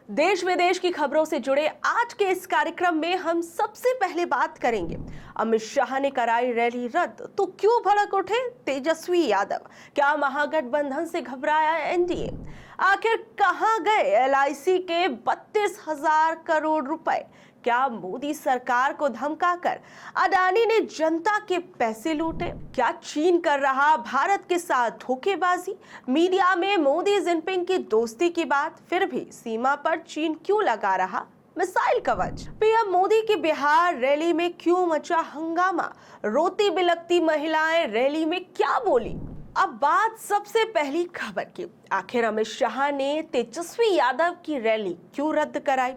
देश विदेश की खबरों से जुड़े आज के इस कार्यक्रम में हम सबसे पहले बात करेंगे। अमित शाह ने कराई रैली रद्द तो क्यों भड़क उठे तेजस्वी यादव? क्या महागठबंधन से घबराया एनडीए? आखिर कहां गए एलआईसी के 32,000 करोड़ रुपए? क्या मोदी सरकार को धमकाकर अडानी ने जनता के पैसे लूटे? क्या चीन कर रहा भारत के साथ धोखेबाजी? मीडिया में मोदी जिनपिंग की दोस्ती की बात, फिर भी सीमा पर चीन क्यों लगा रहा मिसाइल कवच? पीएम मोदी की बिहार रैली में क्यों मचा हंगामा? रोती बिलखती महिलाएं रैली में क्या बोली? अब बात सबसे पहली खबर की। आखिर अमित शाह ने तेजस्वी यादव की रैली क्यों रद्द कराई?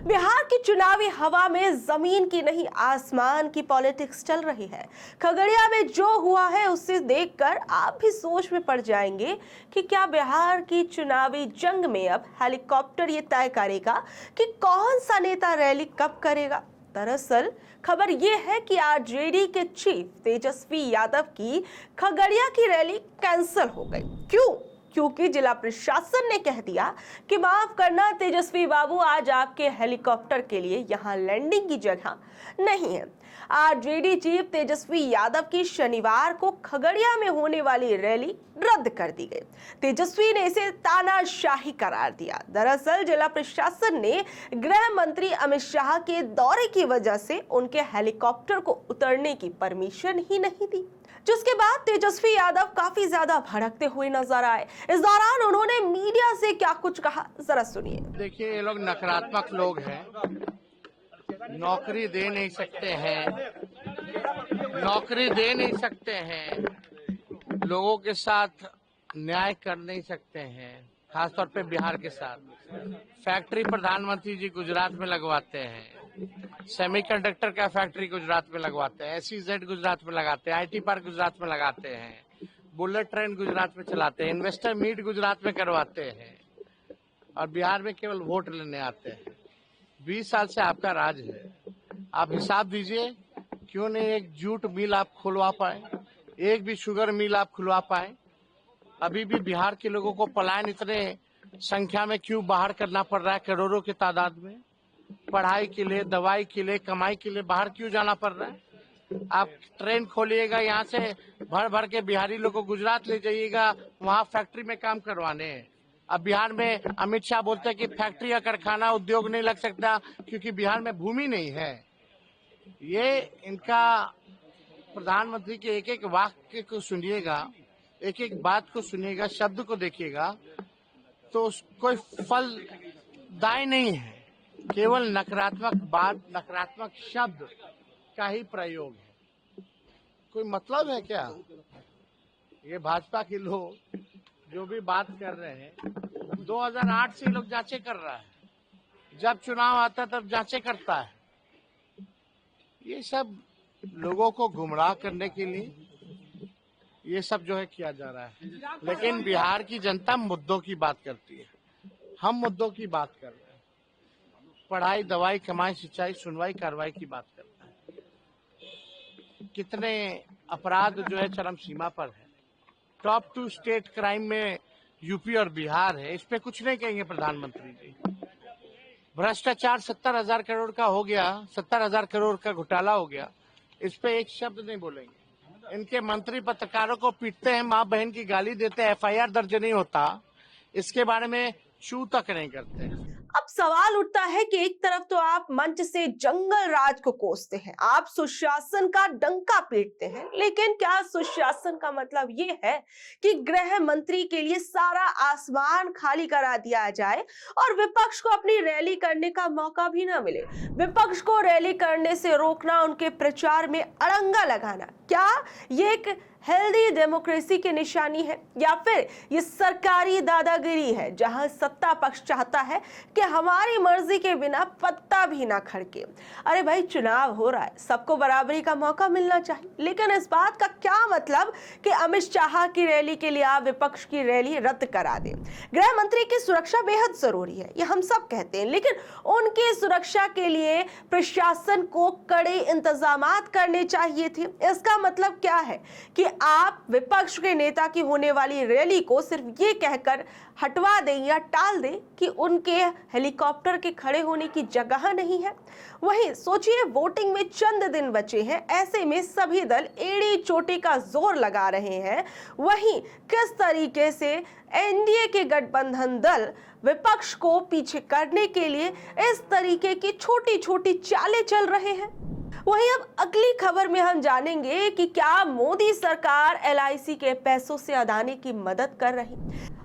बिहार की चुनावी हवा में जमीन की नहीं आसमान की पॉलिटिक्स चल रही है। खगड़िया में जो हुआ है उसे देखकर आप भी सोच में पड़ जाएंगे कि क्या बिहार की चुनावी जंग में अब हेलीकॉप्टर ये तय करेगा कि कौन सा नेता रैली कब करेगा। दरअसल खबर यह है कि आरजेडी के चीफ तेजस्वी यादव की खगड़िया की रैली कैंसिल हो गई। क्यों? क्योंकि जिला प्रशासन ने कह दिया कि माफ करना तेजस्वी बाबू, आज आपके हेलीकॉप्टर के लिए यहां लैंडिंग की जगह नहीं है। आरजेडी चीफ तेजस्वी यादव की शनिवार को खगड़िया में होने वाली रैली रद्द कर दी गई। तेजस्वी ने इसे तानाशाही करार दिया। दरअसल जिला प्रशासन ने गृह मंत्री अमित शाह के दौरे की वजह से उनके हेलीकॉप्टर को उतरने की परमिशन ही नहीं दी, जिसके बाद तेजस्वी यादव काफी ज्यादा भड़कते हुए नजर आए। इस दौरान उन्होंने मीडिया से क्या कुछ कहा, जरा सुनिए। देखिए, ये लोग नकारात्मक लोग हैं, नौकरी दे नहीं सकते हैं, नौकरी दे नहीं सकते हैं, लोगों के साथ न्याय कर नहीं सकते हैं, खासतौर पे बिहार के साथ। फैक्ट्री प्रधानमंत्री जी गुजरात में लगवाते हैं, सेमीकंडक्टर का फैक्ट्री गुजरात में लगवाते हैं, SEZ गुजरात में लगाते हैं, IT पार्क गुजरात में लगाते हैं, बुलेट ट्रेन गुजरात में चलाते हैं, इन्वेस्टर मीट गुजरात में करवाते हैं, और बिहार में केवल वोट लेने आते हैं। 20 साल से आपका राज है, आप हिसाब दीजिए, क्यों नहीं एक जूट मिल आप खुलवा पाए, एक भी शुगर मिल आप खुलवा पाए? अभी भी बिहार के लोगों को पलायन इतने संख्या में क्यों बाहर करना पड़ रहा है? करोड़ों की तादाद में पढ़ाई के लिए, दवाई के लिए, कमाई के लिए बाहर क्यों जाना पड़ रहा है? आप ट्रेन खोलिएगा, यहाँ से भर भर के बिहारी लोग को गुजरात ले जाइएगा, वहाँ फैक्ट्री में काम करवाने। अब बिहार में अमित शाह बोलते हैं कि फैक्ट्री या कारखाना उद्योग नहीं लग सकता क्योंकि बिहार में भूमि नहीं है। ये इनका प्रधानमंत्री के एक एक वाक्य को सुनिएगा, एक एक बात को सुनिएगा, शब्द को देखिएगा, तो कोई फलदायी नहीं है, केवल नकारात्मक बात, नकारात्मक शब्द का ही प्रयोग है। कोई मतलब है क्या? ये भाजपा के लोग जो भी बात कर रहे हैं, 2008 से लोग जांचें कर रहा है, जब चुनाव आता है तब जांचें करता है। ये सब लोगों को गुमराह करने के लिए ये सब जो है किया जा रहा है। लेकिन बिहार की जनता मुद्दों की बात करती है, हम मुद्दों की बात कर रहे हैं, पढ़ाई, दवाई, कमाई, सिंचाई, सुनवाई, कार्रवाई की बात करते हैं। कितने अपराध जो है चरम सीमा पर है, टॉप 2 स्टेट क्राइम में यूपी और बिहार है, इस पे कुछ नहीं कहेंगे प्रधानमंत्री जी। भ्रष्टाचार 70,000 करोड़ का हो गया, 70,000 करोड़ का घोटाला हो गया, इस पे एक शब्द नहीं बोलेंगे। इनके मंत्री पत्रकारों को पीटते हैं, माँ बहन की गाली देते हैं, FIR दर्ज नहीं होता, इसके बारे में चू तक नहीं करते। अब सवाल उठता है कि एक तरफ तो आप मंच से जंगल राज को कोसते हैं, आप सुशासन का डंका पीटते हैं, लेकिन क्या सुशासन का मतलब ये है कि गृह मंत्री के लिए सारा आसमान खाली करा दिया जाए और विपक्ष को अपनी रैली करने का मौका भी ना मिले? विपक्ष को रैली करने से रोकना, उनके प्रचार में अड़ंगा लगाना, क्या ये एक हेल्दी डेमोक्रेसी की निशानी है, या फिर ये सरकारी दादागिरी है जहां सत्ता पक्ष चाहता है कि हमारी मर्जी के बिना पत्ता भी ना खड़के? अरे भाई, चुनाव हो रहा है, सबको बराबरी का मौका मिलना चाहिए, लेकिन इस बात का क्या मतलब कि अमित शाह की रैली के लिए आप विपक्ष की रैली रद्द करा दें? गृह मंत्री की सुरक्षा बेहद जरूरी है, ये हम सब कहते हैं, लेकिन उनकी सुरक्षा के लिए प्रशासन को कड़े इंतजामात करने चाहिए थे। इसका मतलब क्या है कि आप विपक्ष के नेता की होने वाली रैली को सिर्फ ये कहकर हटवा दें या टाल दें कि उनके हेलीकॉप्टर हेलीकॉप्टर के खड़े होने की जगह नहीं है। वहीं सोचिए, वोटिंग में चंद दिन बचे हैं, ऐसे में सभी दल एड़ी चोटी का जोर लगा रहे हैं। वहीं किस तरीके से एनडीए के गठबंधन दल विपक्ष को पीछे करने के लिए इस तरीके की छोटी छोटी चालें चल रहे हैं। वहीं अब अगली खबर में हम जानेंगे कि क्या मोदी सरकार एलआईसी के पैसों से अदानी की मदद कर रही।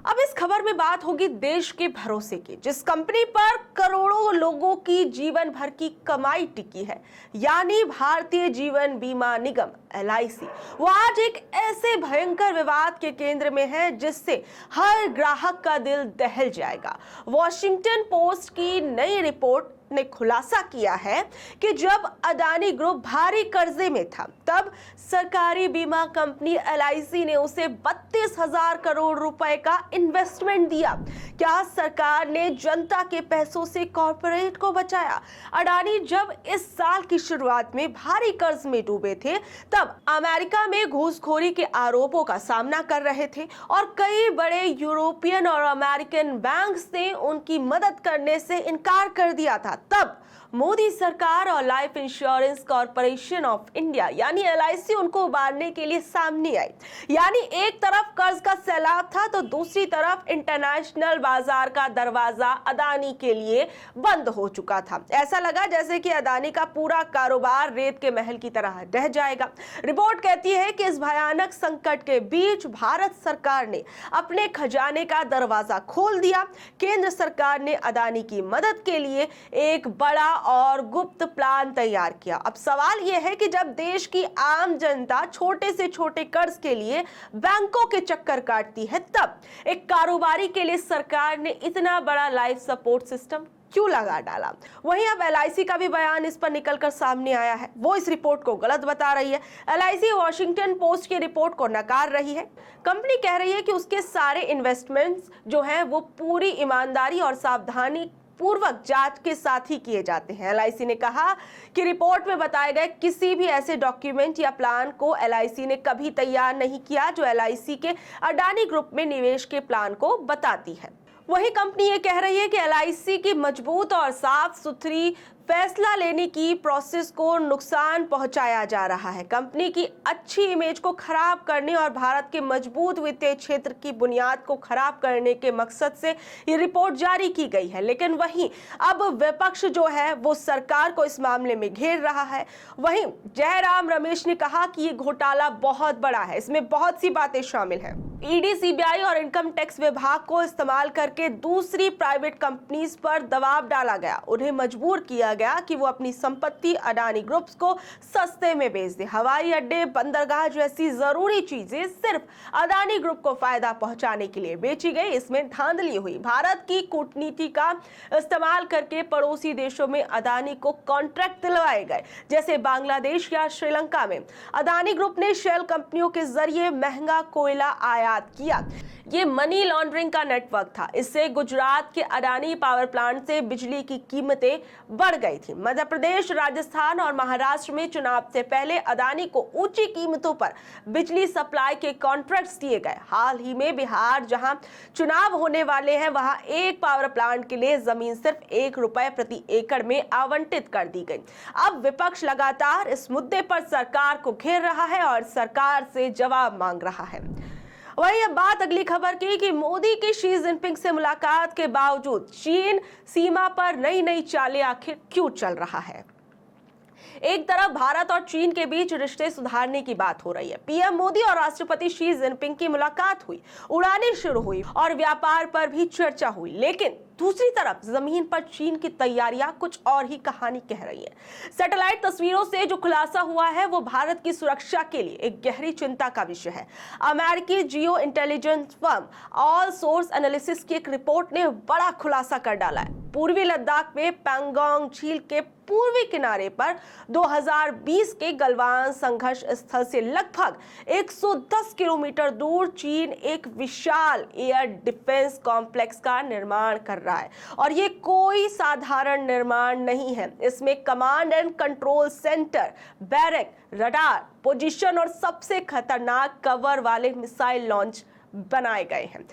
अब इस खबर में बात होगी देश के भरोसे की, जिस कंपनी पर करोड़ों लोगों की जीवन भर की कमाई टिकी है, यानी भारतीय जीवन बीमा निगम एलआईसी। वो आज एक ऐसे भयंकर विवाद के केंद्र में है जिससे हर ग्राहक का दिल दहल जाएगा। वॉशिंगटन पोस्ट की नई रिपोर्ट ने खुलासा किया है कि जब अदानी ग्रुप भारी कर्जे में था, तब सरकारी बीमा कंपनी एलआईसी ने उसे 32,000 करोड़ रुपए का इन्वेस्टमेंट दिया। क्या सरकार ने जनता के पैसों से कॉर्पोरेट को बचाया? अडानी जब इस साल की शुरुआत में भारी कर्ज में डूबे थे, तब अमेरिका में घूसखोरी के आरोपों का सामना कर रहे थे और कई बड़े यूरोपियन और अमेरिकन बैंक्स ने उनकी मदद करने से इनकार कर दिया था। तब मोदी सरकार और life insurance corporation of India यानी एलआईसी उनको उबारने के लिए सामने आई। यानी एक तरफ कर्ज का सैलाब था तो दूसरी तरफ इंटरनेशनल बाजार का दरवाजा अदानी के लिए बंद हो चुका था। ऐसा लगा जैसे कि अदानी का पूरा कारोबार रेत के महल की तरह रह जाएगा। रिपोर्ट कहती है कि इस भयानक संकट के बीच भारत सरकार ने अपने खजाने का दरवाजा खोल दिया। केंद्र सरकार ने अदानी की मदद के लिए एक बड़ा और गुप्त प्लान तैयार किया। अब सवाल यह है कि जब देश की आम जनता छोटे से छोटे कर्ज के लिए बैंकों के चक्कर काटती है, तब एक कारोबारी के लिए सरकार ने इतना बड़ा लाइफ सपोर्ट सिस्टम क्यों लगा डाला? वहीं अब एलआईसी का भी बयान इस पर निकलकर सामने आया है। वो इस रिपोर्ट को गलत बता रही है। एलआईसी वॉशिंगटन पोस्ट की रिपोर्ट को नकार रही है। कंपनी कह रही है कि उसके सारे इन्वेस्टमेंट्स जो हैं वो पूरी ईमानदारी और सावधानी पूर्वक जांच के साथ ही किए जाते हैं। एलआईसी ने कहा कि रिपोर्ट में बताए गए किसी भी ऐसे डॉक्यूमेंट या प्लान को एलआईसी ने कभी तैयार नहीं किया जो एलआईसी के अडानी ग्रुप में निवेश के प्लान को बताती है। वही कंपनी ये कह रही है कि एलआईसी की मजबूत और साफ सुथरी फैसला लेने की प्रोसेस को नुकसान पहुंचाया जा रहा है। कंपनी की अच्छी इमेज को खराब करने और भारत के मजबूत वित्तीय क्षेत्र की बुनियाद को खराब करने के मकसद से ये रिपोर्ट जारी की गई है। लेकिन वहीं अब विपक्ष जो है वो सरकार को इस मामले में घेर रहा है। वहीं जयराम रमेश ने कहा कि ये घोटाला बहुत बड़ा है, इसमें बहुत सी बातें शामिल हैं। ईडी, सीबीआई और इनकम टैक्स विभाग को इस्तेमाल करके दूसरी प्राइवेट कंपनीज पर दबाव डाला गया। उन्हें मजबूर किया गया कि वो अपनी संपत्ति अडानी ग्रुप्स को सस्ते में बेच दे। हवाई अड्डे, बंदरगाह जैसी जरूरी चीजें सिर्फ अडानी ग्रुप को फायदा पहुंचाने के लिए बेची गई। इसमें धांधली हुई। भारत की कूटनीति का इस्तेमाल करके पड़ोसी देशों में अडानी को कॉन्ट्रैक्ट दिलवाए गए, जैसे बांग्लादेश या श्रीलंका में अडानी ग्रुप ने शेल कंपनियों के जरिए महंगा कोयला आयात किया। ये मनी लॉन्ड्रिंग का नेटवर्क था। इससे गुजरात के अडानी पावर प्लांट से बिजली की कीमतें बढ़ गई थी। मध्य प्रदेश, राजस्थान और महाराष्ट्र में चुनाव से पहले अडानी को ऊंची कीमतों पर बिजली सप्लाई के कॉन्ट्रैक्ट्स दिए गए। हाल ही में बिहार, जहां चुनाव होने वाले हैं, वहां एक पावर प्लांट के लिए जमीन सिर्फ ₹1 प्रति एकड़ में आवंटित कर दी गई। अब विपक्ष लगातार इस मुद्दे पर सरकार को घेर रहा है और सरकार से जवाब मांग रहा है। वही अब बात अगली खबर की कि मोदी की शी जिनपिंग से मुलाकात के बावजूद चीन सीमा पर नई नई चालें आखिर क्यों चल रहा है? एक तरफ भारत और चीन के बीच रिश्ते सुधारने की बात हो रही है। पीएम मोदी और राष्ट्रपति शी जिनपिंग की मुलाकात हुई, उड़ानें शुरू हुई और व्यापार पर भी चर्चा हुई। लेकिन दूसरी तरफ जमीन पर चीन की तैयारियां कुछ और ही कहानी कह रही है। सैटेलाइट तस्वीरों से जो खुलासा हुआ है वो भारत की सुरक्षा के लिए एक गहरी चिंता का विषय है। अमेरिकी geo intelligence firm all source analysis की एक रिपोर्ट ने बड़ा खुलासा कर डाला है। पूर्वी लद्दाख में पैंगोंग झील के पूर्वी किनारे पर 2020 के गलवान संघर्ष स्थल से लगभग 110 किलोमीटर दूर चीन एक विशाल एयर डिफेंस कॉम्प्लेक्स का निर्माण कर रहा है। और ये कोई साधारण निर्माण नहीं है। इसमें command and control centre, barrack, radar position और सबसे खतरनाक कवर वाले मिसाइल लॉन्च बनाए गए हैं।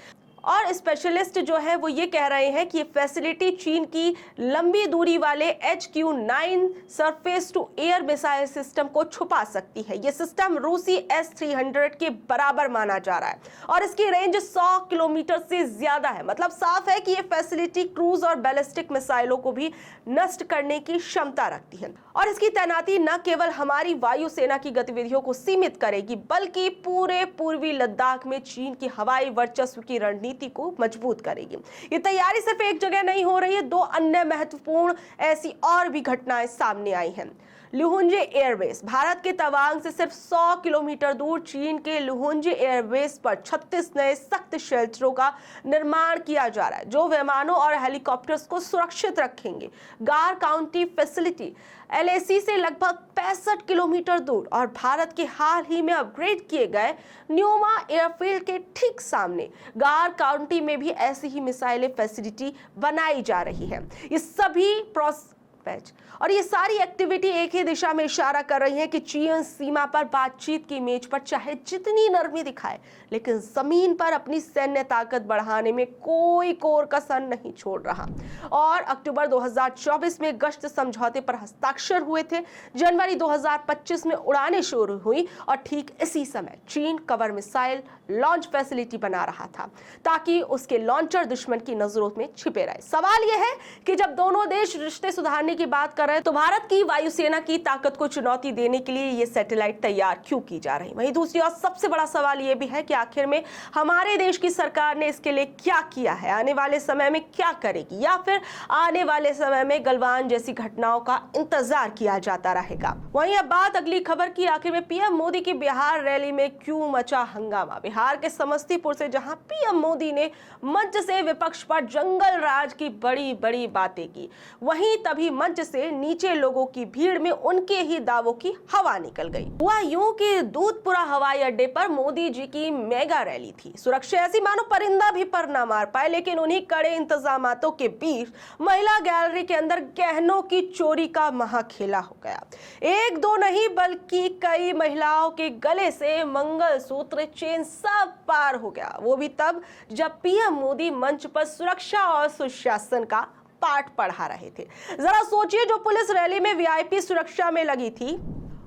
और स्पेशलिस्ट जो है वो ये कह रहे हैं कि ये फैसिलिटी चीन की लंबी दूरी वाले HQ-9 surface to air missile system को छुपा सकती है। ये सिस्टम रूसी S-300 के बराबर माना जा रहा है और इसकी रेंज 100 किलोमीटर से ज्यादा है। मतलब साफ है कि ये फैसिलिटी क्रूज और बैलिस्टिक मिसाइलों को भी नष्ट करने की क्षमता रखती है और इसकी तैनाती न केवल हमारी वायुसेना की गतिविधियों को सीमित करेगी बल्कि पूरे पूर्वी लद्दाख में चीन की हवाई वर्चस्व की रणनीति को मजबूत करेगी। ये तैयारी सिर्फ एक जगह नहीं हो रही है, 2 अन्य महत्वपूर्ण ऐसी और भी घटनाएं सामने आई हैं। लुहुंजे एयरबेस, भारत के तवांग से सिर्फ 100 किलोमीटर दूर चीन के लुहुंजे एयरबेस पर 36 नए सख्त शेल्टरों का निर्माण किया जा रहा है जो विमानों और हेलीकॉप्टर्स को सुरक्षित रखेंगे। गार काउंटी फैसिलिटी LAC से लगभग 65 किलोमीटर दूर और भारत के हाल ही में अपग्रेड किए गए न्यूमा एयरफील्ड के ठीक सामने गार काउंटी में भी ऐसी ही मिसाइलें फैसिलिटी बनाई जा रही है। ये सभी और ये सारी एक्टिविटी एक ही दिशा में इशारा कर रही है कि चीन सीमा पर बातचीत की मेज पर चाहे जितनी नरमी दिखाए लेकिन जमीन पर अपनी सैन्य ताकत बढ़ाने में कोई कोर कसर नहीं छोड़ रहा। और अक्टूबर 2024 में गश्त समझौते पर हस्ताक्षर हुए थे। जनवरी 2025 में उड़ानें शुरू हुई और ठीक इसी समय चीन कवर मिसाइल लॉन्च फैसिलिटी बना रहा था ताकि उसके लॉन्चर दुश्मन की नजरों में छिपे रहे। सवाल यह है कि जब दोनों देश रिश्ते सुधारने की बात कर रहे हैं तो भारत की वायुसेना की ताकत को चुनौती देने के लिए ये सैटेलाइट तैयार क्यों की जा रही। वहीं दूसरी ओर सबसे बड़ा सवाल ये भी है कि आखिर में हमारे देश की सरकार ने इसके लिए क्या किया है, आने वाले समय में क्या करेगी या फिर आने वाले समय में गलवान जैसी घटनाओं का इंतजार किया जाता रहेगा। वहीं अब बात अगली खबर की, आखिर में पीएम मोदी की बिहार रैली में क्यों मचा हंगामा। बिहार के समस्तीपुर से जहां पीएम मोदी ने मंच से विपक्ष पर जंगल राज की बड़ी बड़ी बातें की, वहीं तभी मंच से नीचे लोगों की भीड़ में उनके ही दावों की हवा निकल गई। हुआ यूं कि दूधपुरा हवाई अड्डे पर मोदी जी की मेगा रैली थी। सुरक्षा ऐसी मानो परिंदा भी पर ना मार पाए, लेकिन उन्हीं कड़े इंतजामातों के बीच महिला गैलरी के अंदर गहनों की चोरी का महाखेला हो गया। एक दो नहीं बल्कि कई महिलाओं के गले से मंगलसूत्र, चेन सब पार हो गया। वो भी तब जब पीएम मोदी मंच पर सुरक्षा और सुशासन का पाठ पढ़ा रहे थे। जरा सोचिए, जो पुलिस रैली में VIP सुरक्षा में लगी थी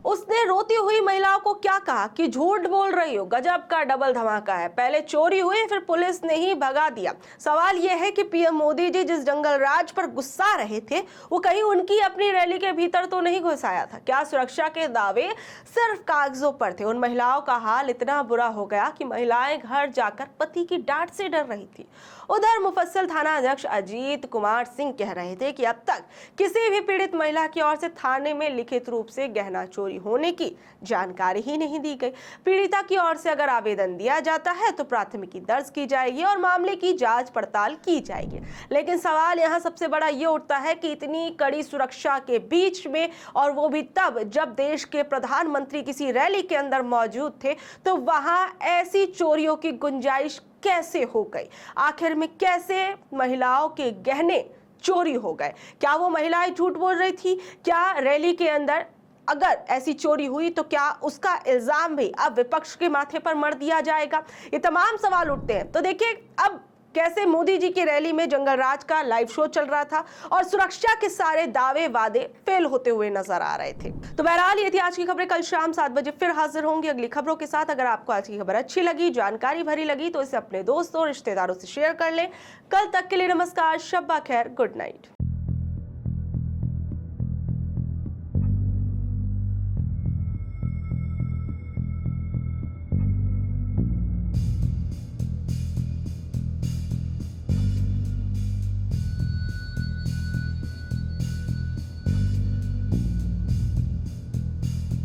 उसने रोती हुई महिलाओं को क्या कहा कि झूठ बोल रही हो, गजब का डबल धमाका है, पहले चोरी हुई फिर पुलिस ने ही भगा दिया। सवाल यह है कि पीएम मोदी जी जिस जंगल राज पर गुस्सा रहे थे वो कहीं उनकी अपनी रैली के भीतर तो नहीं घुस आया था। क्या सुरक्षा के दावे सिर्फ कागजों पर थे। उन महिलाओं का हाल इतना बुरा हो गया कि महिलाएं घर जाकर पति की डांट से डर रही थी। उधर मुफस्सिल थाना अध्यक्ष अजीत कुमार सिंह कह रहे थे कि अब तक किसी भी पीड़ित महिला की ओर से थाने में लिखित रूप से गहना चोरी होने की जानकारी ही नहीं दी गई। पीड़िता की ओर से अगर आवेदन दिया जाता है तो प्राथमिकी दर्ज की जाएगी और मामले की जांच पड़ताल की जाएगी। लेकिन सवाल यहाँ सबसे बड़ा ये उठता है कि इतनी कड़ी सुरक्षा के बीच में, और वो भी तब जब देश के प्रधानमंत्री किसी रैली के अंदर मौजूद थे, तो वहां ऐसी चोरियों की गुंजाइश कैसे हो गई। आखिर में कैसे महिलाओं के गहने चोरी हो गए। क्या वो महिलाएं झूठ बोल रही थी? क्या रैली के अंदर अगर ऐसी चोरी हुई तो क्या उसका इल्जाम भी अब विपक्ष के माथे पर मढ़ दिया जाएगा? ये तमाम सवाल उठते हैं। तो देखिए अब कैसे मोदी जी की रैली में जंगल राज का लाइव शो चल रहा था और सुरक्षा के सारे दावे वादे फेल होते हुए नजर आ रहे थे। तो बहरहाल ये थी आज की खबरें। कल शाम 7 बजे फिर हाजिर होंगे अगली खबरों के साथ। अगर आपको आज की खबर अच्छी लगी, जानकारी भरी लगी तो इसे अपने दोस्तों रिश्तेदारों से शेयर कर लें। कल तक के लिए नमस्कार, शब्बा खैर, गुड नाइट।